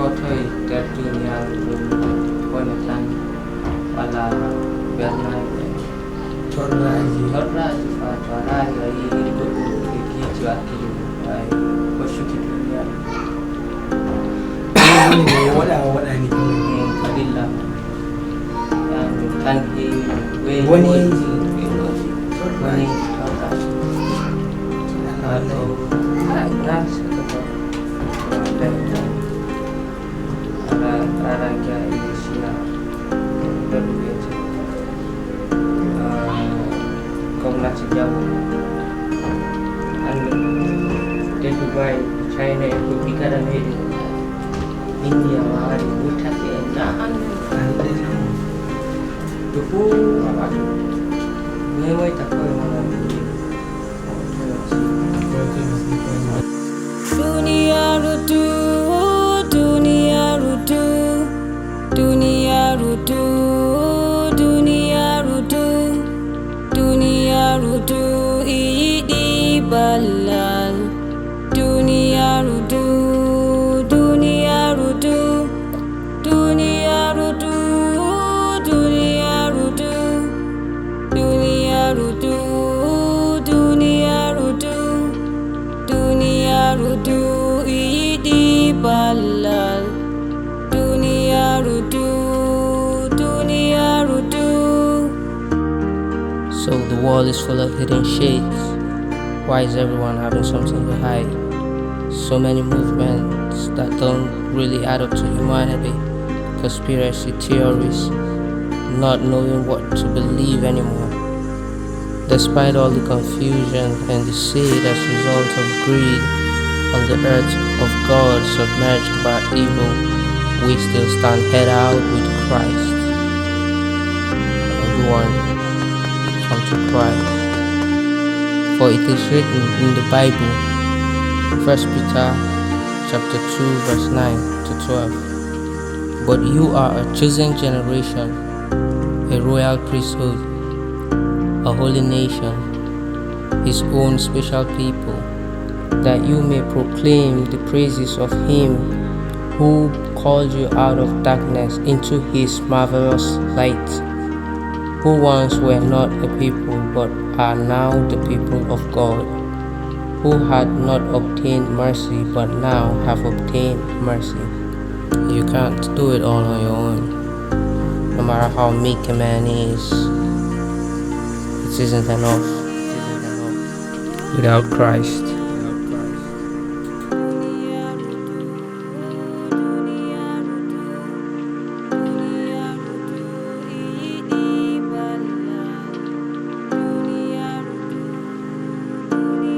thôi cái Duniyaaru Ndu con tan wala bernan chorra fa yi do ki jati ai ko shuki dunia wala ni kadilla tan hi wani chorra Ardo nas ara kya isina berbicara kong nasi jauh di Dubai China itu pikiran ini India mari utak nahan tuh apa memang tak kau mana Duniyaaru Ndu, Duniyaaru Ndu, Duniyaaru Ndu, Duniyaaru Ndu, Duniyaaru Ndu, idi balal. Duniyaaru Ndu, Duniyaaru Ndu, Duniyaaru Ndu, Duniyaaru Ndu, Duniyaaru Ndu, Duniyaaru Ndu. Duniyaaru Ndu idi balal. Duniyaaru Ndu, Duniyaaru Ndu. So the world is full of hidden shades. Why is everyone having something to hide? So many movements that don't really add up to humanity. Conspiracy theories, not knowing what to believe anymore. Despite all the confusion and deceit as a result of greed on the earth of God submerged by evil, we still stand head out with Christ. Everyone, come to Christ. For it is written in the Bible, 1 Peter chapter 2 verse 9 to 12. But you are a chosen generation, a royal priesthood, a holy nation, his own special people, that you may proclaim the praises of him who called you out of darkness into his marvelous light, who once were not a people but are now the people of God, who had not obtained mercy but now have obtained mercy. You can't do it all on your own. No matter how meek a man is, it isn't enough without Christ. Duniyaaru Ndu, Duniyaaru Ndu, Duniyaaru Ndu, Duniyaaru Ndu.